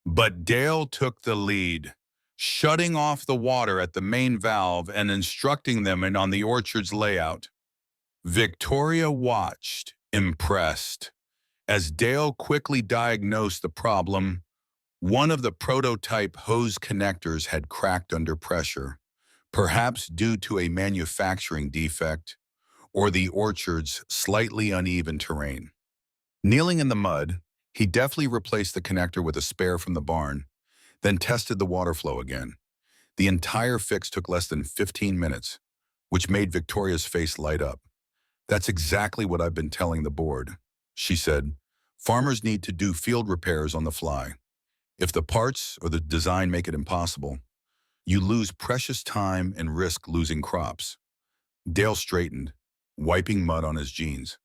But Dale took the lead, shutting off the water at the main valve and instructing them on the orchard's layout. Victoria watched, impressed, as Dale quickly diagnosed the problem. One of the prototype hose connectors had cracked under pressure, perhaps due to a manufacturing defect or the orchard's slightly uneven terrain. Kneeling in the mud, he deftly replaced the connector with a spare from the barn, then tested the water flow again. The entire fix took less than 15 minutes, which made Victoria's face light up. "That's exactly what I've been telling the board," she said. "Farmers need to do field repairs on the fly. If the parts or the design make it impossible, you lose precious time and risk losing crops." Dale straightened, wiping mud on his jeans.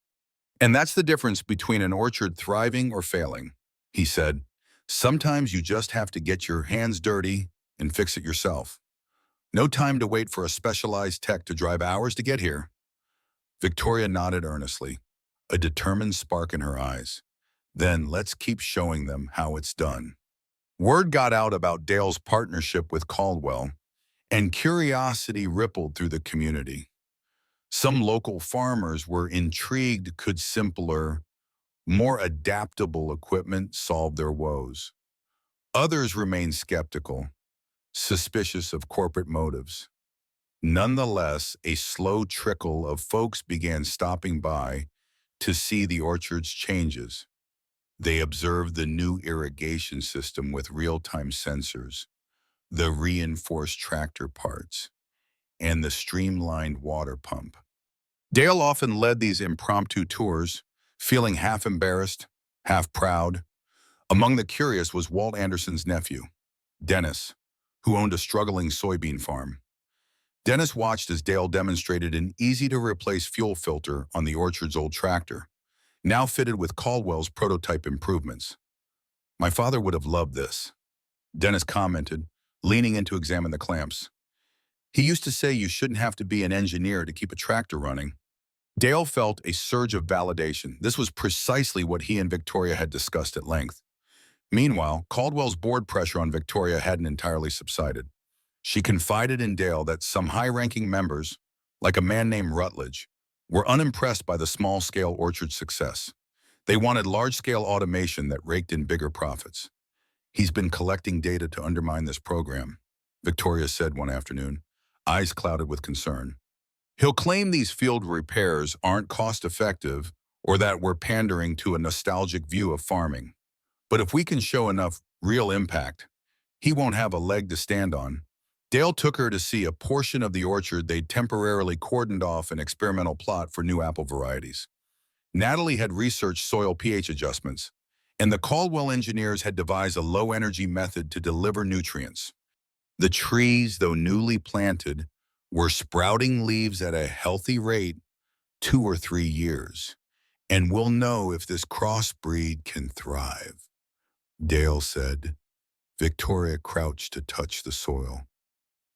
"And that's the difference between an orchard thriving or failing," he said. "Sometimes you just have to get your hands dirty and fix it yourself. No time to wait for a specialized tech to drive hours to get here." Victoria nodded earnestly, a determined spark in her eyes. "Then let's keep showing them how it's done." Word got out about Dale's partnership with Caldwell, and curiosity rippled through the community. Some local farmers were intrigued. Could simpler, more adaptable equipment solve their woes? Others remained skeptical, suspicious of corporate motives. Nonetheless, a slow trickle of folks began stopping by to see the orchard's changes. They observed the new irrigation system with real-time sensors, the reinforced tractor parts, and the streamlined water pump. Dale often led these impromptu tours, feeling half embarrassed, half proud. Among the curious was Walt Anderson's nephew, Dennis, who owned a struggling soybean farm. Dennis watched as Dale demonstrated an easy-to-replace fuel filter on the orchard's old tractor, now fitted with Caldwell's prototype improvements. "My father would have loved this," Dennis commented, leaning in to examine the clamps. "He used to say you shouldn't have to be an engineer to keep a tractor running." Dale felt a surge of validation. This was precisely what he and Victoria had discussed at length. Meanwhile, Caldwell's board pressure on Victoria hadn't entirely subsided. She confided in Dale that some high-ranking members, like a man named Rutledge, were unimpressed by the small-scale orchard success. They wanted large-scale automation that raked in bigger profits. "He's been collecting data to undermine this program," Victoria said one afternoon, eyes clouded with concern. "He'll claim these field repairs aren't cost-effective or that we're pandering to a nostalgic view of farming. But if we can show enough real impact, he won't have a leg to stand on." Dale took her to see a portion of the orchard they'd temporarily cordoned off an experimental plot for new apple varieties. Natalie had researched soil pH adjustments, and the Caldwell engineers had devised a low-energy method to deliver nutrients. The trees, though newly planted, were sprouting leaves at a healthy rate 2 or 3 years. "And we'll know if this crossbreed can thrive," Dale said. Victoria crouched to touch the soil.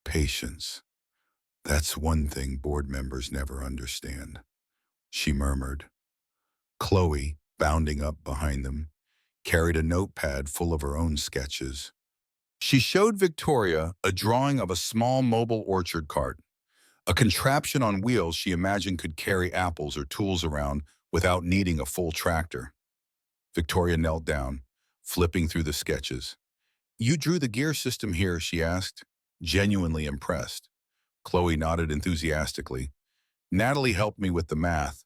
"Patience. That's one thing board members never understand," she murmured. Chloe, bounding up behind them, carried a notepad full of her own sketches. She showed Victoria a drawing of a small mobile orchard cart, a contraption on wheels she imagined could carry apples or tools around without needing a full tractor. Victoria knelt down, flipping through the sketches. "You drew the gear system here?" she asked, genuinely impressed. Chloe nodded enthusiastically. "Natalie helped me with the math.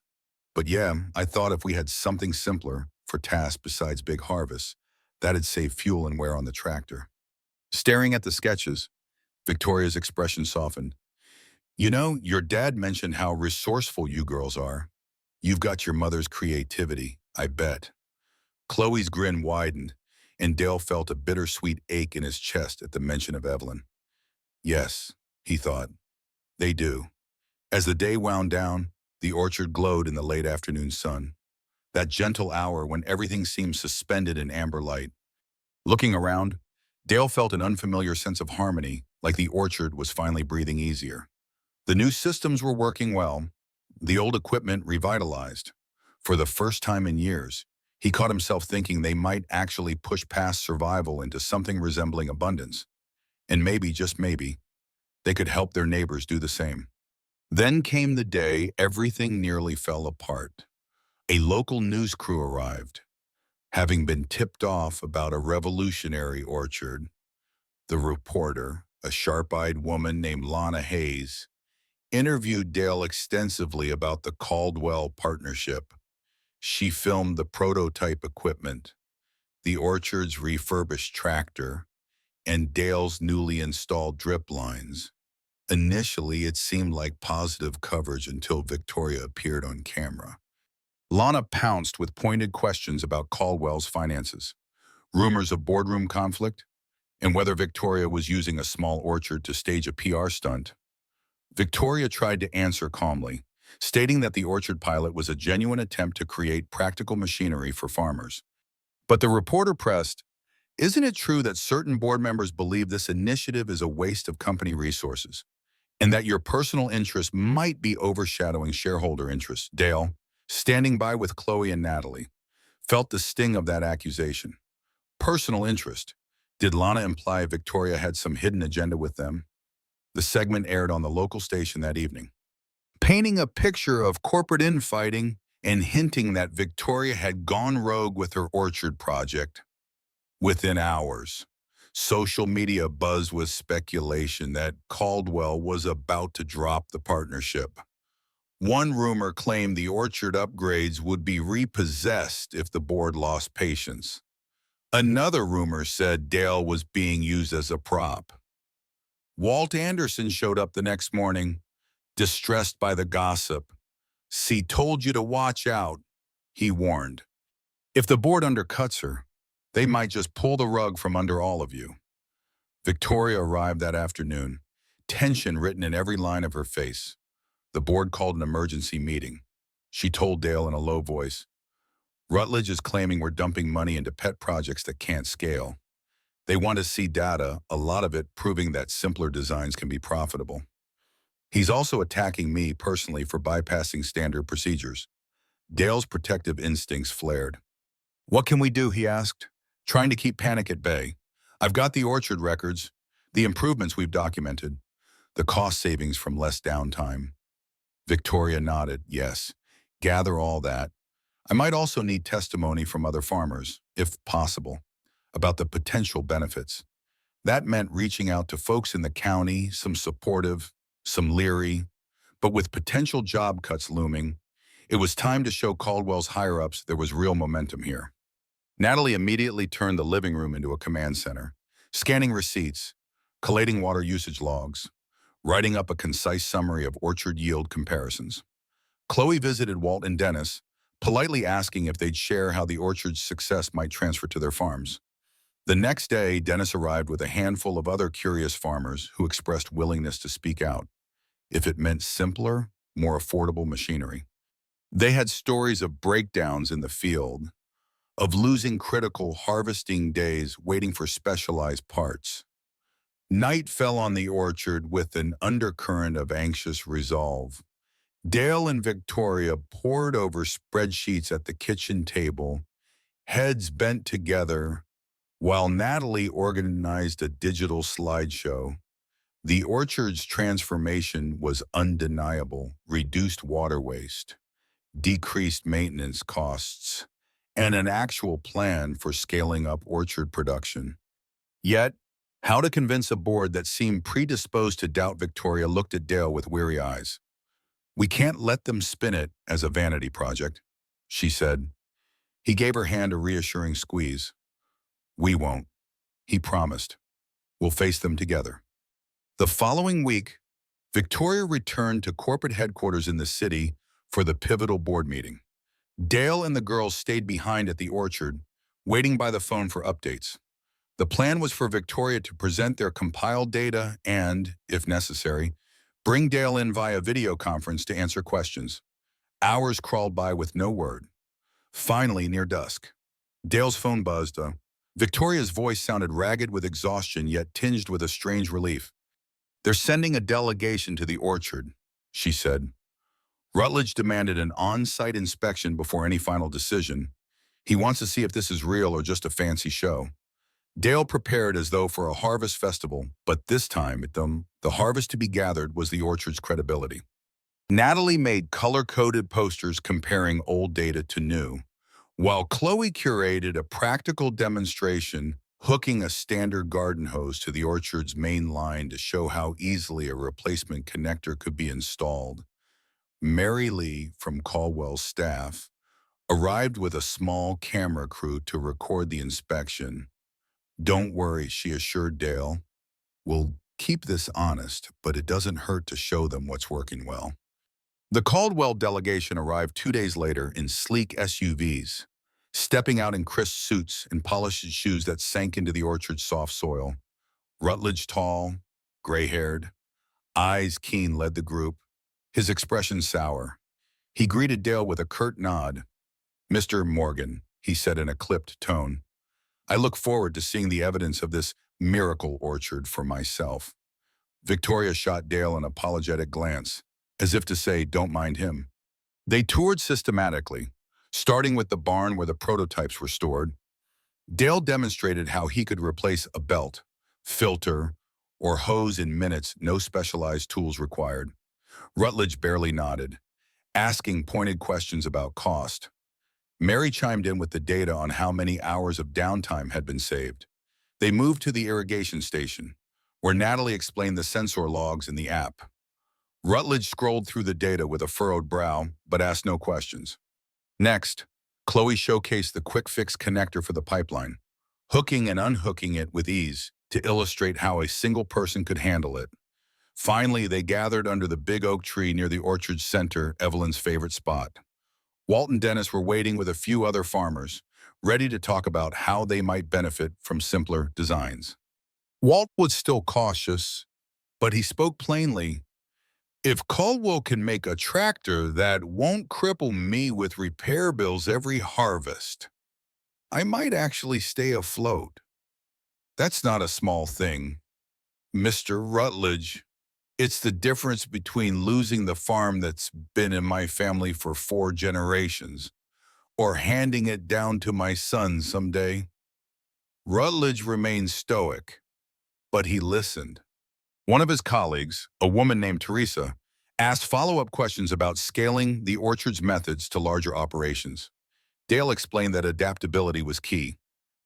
But yeah, I thought if we had something simpler for tasks besides big harvests, that'd save fuel and wear on the tractor." Staring at the sketches, Victoria's expression softened. You know, your dad mentioned how resourceful you girls are. You've got your mother's creativity, I bet. Chloe's grin widened, and Dale felt a bittersweet ache in his chest at the mention of Evelyn. Yes, he thought, they do. As the day wound down, the orchard glowed in the late afternoon sun, that gentle hour when everything seemed suspended in amber light. Looking around, Dale felt an unfamiliar sense of harmony, like the orchard was finally breathing easier. The new systems were working well, the old equipment revitalized. For the first time in years, he caught himself thinking they might actually push past survival into something resembling abundance. And maybe, just maybe, they could help their neighbors do the same. Then came the day everything nearly fell apart. A local news crew arrived, having been tipped off about a revolutionary orchard. The reporter, a sharp-eyed woman named Lana Hayes, interviewed Dale extensively about the Caldwell partnership. She filmed the prototype equipment, the orchard's refurbished tractor, and Dale's newly installed drip lines. Initially, it seemed like positive coverage until Victoria appeared on camera. Lana pounced with pointed questions about Caldwell's finances, rumors of boardroom conflict, and whether Victoria was using a small orchard to stage a PR stunt. Victoria tried to answer calmly, stating that the orchard pilot was a genuine attempt to create practical machinery for farmers. But the reporter pressed, "Isn't it true that certain board members believe this initiative is a waste of company resources, and that your personal interests might be overshadowing shareholder interests?" Dale, standing by with Chloe and Natalie, felt the sting of that accusation. Personal interest. Did Lana imply Victoria had some hidden agenda with them? The segment aired on the local station that evening, painting a picture of corporate infighting and hinting that Victoria had gone rogue with her orchard project. Within hours, social media buzzed with speculation that Caldwell was about to drop the partnership. One rumor claimed the orchard upgrades would be repossessed if the board lost patience. Another rumor said Dale was being used as a prop. Walt Anderson showed up the next morning, distressed by the gossip. "See, told you to watch out," he warned. "If the board undercuts her, they might just pull the rug from under all of you." Victoria arrived that afternoon, tension written in every line of her face. The board called an emergency meeting. She told Dale in a low voice, "Rutledge is claiming we're dumping money into pet projects that can't scale. They want to see data, a lot of it proving that simpler designs can be profitable. He's also attacking me personally for bypassing standard procedures." Dale's protective instincts flared. "What can we do?" he asked, trying to keep panic at bay. "I've got the orchard records, the improvements we've documented, the cost savings from less downtime." Victoria nodded. "Yes, gather all that. I might also need testimony from other farmers, if possible, about the potential benefits." That meant reaching out to folks in the county, some supportive, some leery, but with potential job cuts looming, it was time to show Caldwell's higher-ups there was real momentum here. Natalie immediately turned the living room into a command center, scanning receipts, collating water usage logs, writing up a concise summary of orchard yield comparisons. Chloe visited Walt and Dennis, politely asking if they'd share how the orchard's success might transfer to their farms. The next day, Dennis arrived with a handful of other curious farmers who expressed willingness to speak out, if it meant simpler, more affordable machinery. They had stories of breakdowns in the field, of losing critical harvesting days waiting for specialized parts. Night fell on the orchard with an undercurrent of anxious resolve. Dale and Victoria pored over spreadsheets at the kitchen table, heads bent together, while Natalie organized a digital slideshow. The orchard's transformation was undeniable: reduced water waste, decreased maintenance costs, and an actual plan for scaling up orchard production. Yet, how to convince a board that seemed predisposed to doubt Victoria looked at Dale with weary eyes. "We can't let them spin it as a vanity project," she said. He gave her hand a reassuring squeeze. "We won't," he promised. "We'll face them together." The following week, Victoria returned to corporate headquarters in the city for the pivotal board meeting. Dale and the girls stayed behind at the orchard, waiting by the phone for updates. The plan was for Victoria to present their compiled data and, if necessary, bring Dale in via video conference to answer questions. Hours crawled by with no word. Finally, near dusk, Dale's phone buzzed. Victoria's voice sounded ragged with exhaustion, yet tinged with a strange relief. "They're sending a delegation to the orchard," she said. "Rutledge demanded an on-site inspection before any final decision. He wants to see if this is real or just a fancy show." Dale prepared as though for a harvest festival, but this time, the harvest to be gathered was the orchard's credibility. Natalie made color-coded posters comparing old data to new, while Chloe curated a practical demonstration hooking a standard garden hose to the orchard's main line to show how easily a replacement connector could be installed. Mary Lee, from Caldwell's staff, arrived with a small camera crew to record the inspection. "Don't worry," she assured Dale. "We'll keep this honest, but it doesn't hurt to show them what's working well." The Caldwell delegation arrived 2 days later in sleek SUVs, stepping out in crisp suits and polished shoes that sank into the orchard's soft soil. Rutledge, tall, gray-haired, eyes keen, led the group, his expression sour. He greeted Dale with a curt nod. "Mr. Morgan," he said in a clipped tone, "I look forward to seeing the evidence of this miracle orchard for myself." Victoria shot Dale an apologetic glance, as if to say, "Don't mind him." They toured systematically, starting with the barn where the prototypes were stored. Dale demonstrated how he could replace a belt, filter, or hose in minutes, no specialized tools required. Rutledge barely nodded, asking pointed questions about cost. Mary chimed in with the data on how many hours of downtime had been saved. They moved to the irrigation station, where Natalie explained the sensor logs in the app. Rutledge scrolled through the data with a furrowed brow, but asked no questions. Next, Chloe showcased the quick-fix connector for the pipeline, hooking and unhooking it with ease to illustrate how a single person could handle it. Finally, they gathered under the big oak tree near the orchard's center, Evelyn's favorite spot. Walt and Dennis were waiting with a few other farmers, ready to talk about how they might benefit from simpler designs. Walt was still cautious, but he spoke plainly. "If Caldwell can make a tractor that won't cripple me with repair bills every harvest, I might actually stay afloat. That's not a small thing, Mr. Rutledge. It's the difference between losing the farm that's been in my family for 4 generations or handing it down to my son someday." Rutledge remained stoic, but he listened. One of his colleagues, a woman named Teresa, asked follow-up questions about scaling the orchard's methods to larger operations. Dale explained that adaptability was key.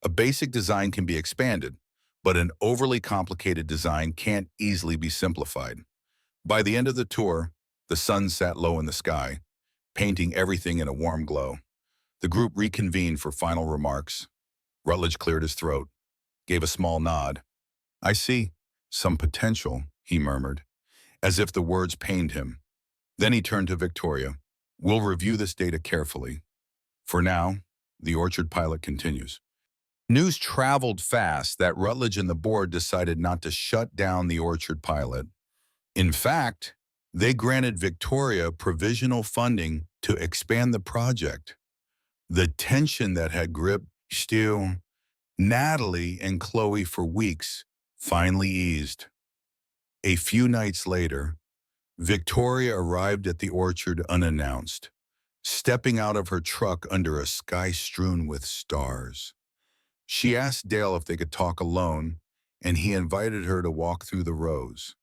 A basic design can be expanded, but an overly complicated design can't easily be simplified. By the end of the tour, the sun sat low in the sky, painting everything in a warm glow. The group reconvened for final remarks. Rutledge cleared his throat, gave a small nod. "I see some potential," he murmured, as if the words pained him. Then he turned to Victoria. "We'll review this data carefully. For now, the orchard pilot continues." News traveled fast that Rutledge and the board decided not to shut down the orchard pilot. In fact, they granted Victoria provisional funding to expand the project. The tension that had gripped Natalie and Chloe for weeks finally eased. A few nights later, Victoria arrived at the orchard unannounced, stepping out of her truck under a sky strewn with stars. She asked Dale if they could talk alone, and he invited her to walk through the rows.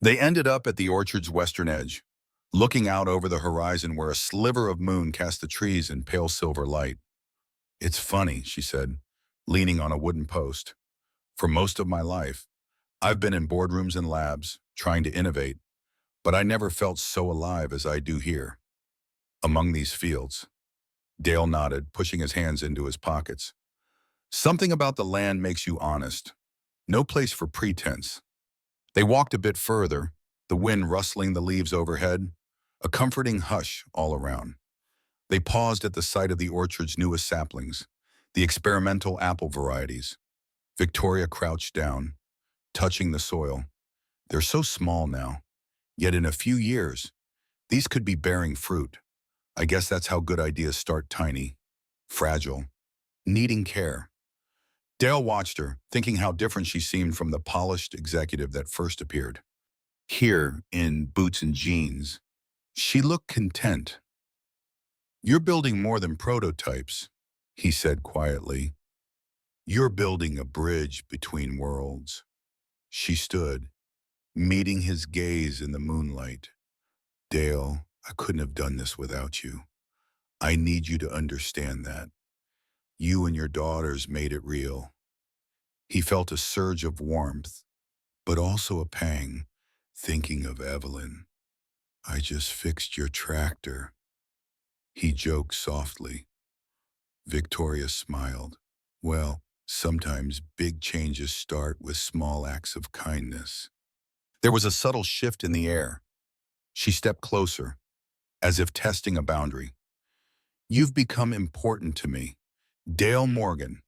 They ended up at the orchard's western edge, looking out over the horizon where a sliver of moon cast the trees in pale silver light. "It's funny," she said, leaning on a wooden post. "For most of my life, I've been in boardrooms and labs, trying to innovate, but I never felt so alive as I do here, among these fields." Dale nodded, pushing his hands into his pockets. "Something about the land makes you honest. No place for pretense." They walked a bit further, the wind rustling the leaves overhead, a comforting hush all around. They paused at the sight of the orchard's newest saplings, the experimental apple varieties. Victoria crouched down, touching the soil. They're so small now, yet in a few years, these could be bearing fruit. I guess that's how good ideas start: tiny, fragile, needing care. Dale watched her, thinking how different she seemed from the polished executive that first appeared. Here, in boots and jeans, she looked content. "You're building more than prototypes," he said quietly. "You're building a bridge between worlds." She stood, meeting his gaze in the moonlight. "Dale, I couldn't have done this without you. I need you to understand that. You and your daughters made it real." He felt a surge of warmth, but also a pang, thinking of Evelyn. "I just fixed your tractor," he joked softly. Victoria smiled. "Well, sometimes big changes start with small acts of kindness." There was a subtle shift in the air. She stepped closer, as if testing a boundary. "You've become important to me, Dale Morgan,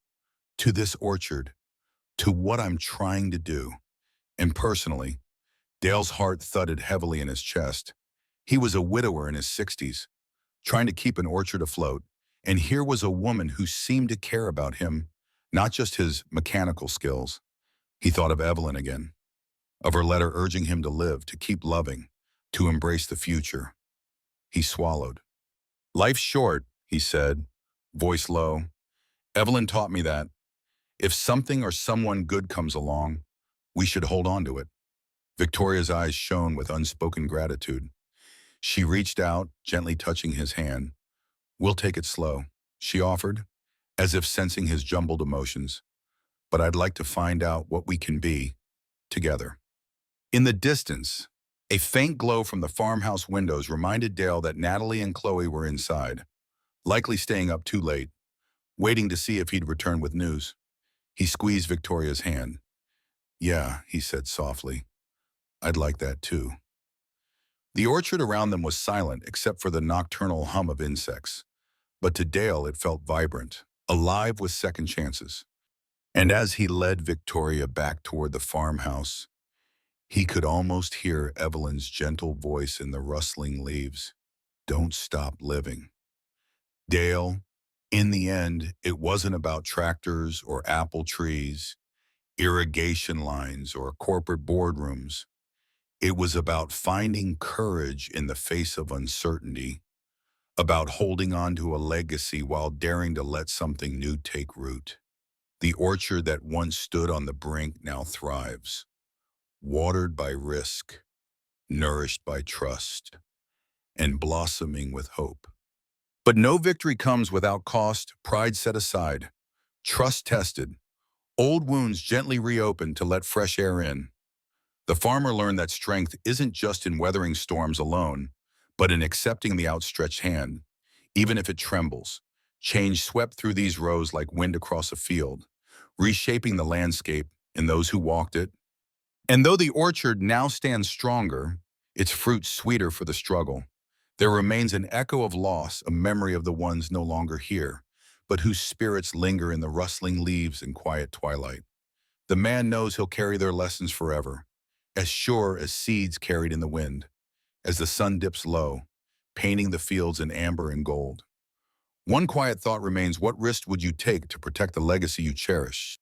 to this orchard, to what I'm trying to do." And personally, Dale's heart thudded heavily in his chest. He was a widower in his 60s, trying to keep an orchard afloat, and here was a woman who seemed to care about him, not just his mechanical skills. He thought of Evelyn again, of her letter urging him to live, to keep loving, to embrace the future. He swallowed. "Life's short," he said, voice low. "Evelyn taught me that. If something or someone good comes along, we should hold on to it." Victoria's eyes shone with unspoken gratitude. She reached out, gently touching his hand. "We'll take it slow," she offered, as if sensing his jumbled emotions. "But I'd like to find out what we can be, together." In the distance, a faint glow from the farmhouse windows reminded Dale that Natalie and Chloe were inside, likely staying up too late, waiting to see if he'd return with news. He squeezed Victoria's hand. "Yeah," he said softly. "I'd like that too." The orchard around them was silent except for the nocturnal hum of insects, but to Dale it felt vibrant, alive with second chances. And as he led Victoria back toward the farmhouse, he could almost hear Evelyn's gentle voice in the rustling leaves. "Don't stop living." Dale, in the end, it wasn't about tractors or apple trees, irrigation lines or corporate boardrooms. It was about finding courage in the face of uncertainty, about holding on to a legacy while daring to let something new take root. The orchard that once stood on the brink now thrives, watered by risk, nourished by trust, and blossoming with hope. But no victory comes without cost, pride set aside, trust tested, old wounds gently reopened to let fresh air in. The farmer learned that strength isn't just in weathering storms alone, but in accepting the outstretched hand, even if it trembles. Change swept through these rows like wind across a field, reshaping the landscape and those who walked it. And though the orchard now stands stronger, its fruit sweeter for the struggle, there remains an echo of loss, a memory of the ones no longer here, but whose spirits linger in the rustling leaves and quiet twilight. The man knows he'll carry their lessons forever, as sure as seeds carried in the wind, as the sun dips low, painting the fields in amber and gold. One quiet thought remains: what risk would you take to protect the legacy you cherish?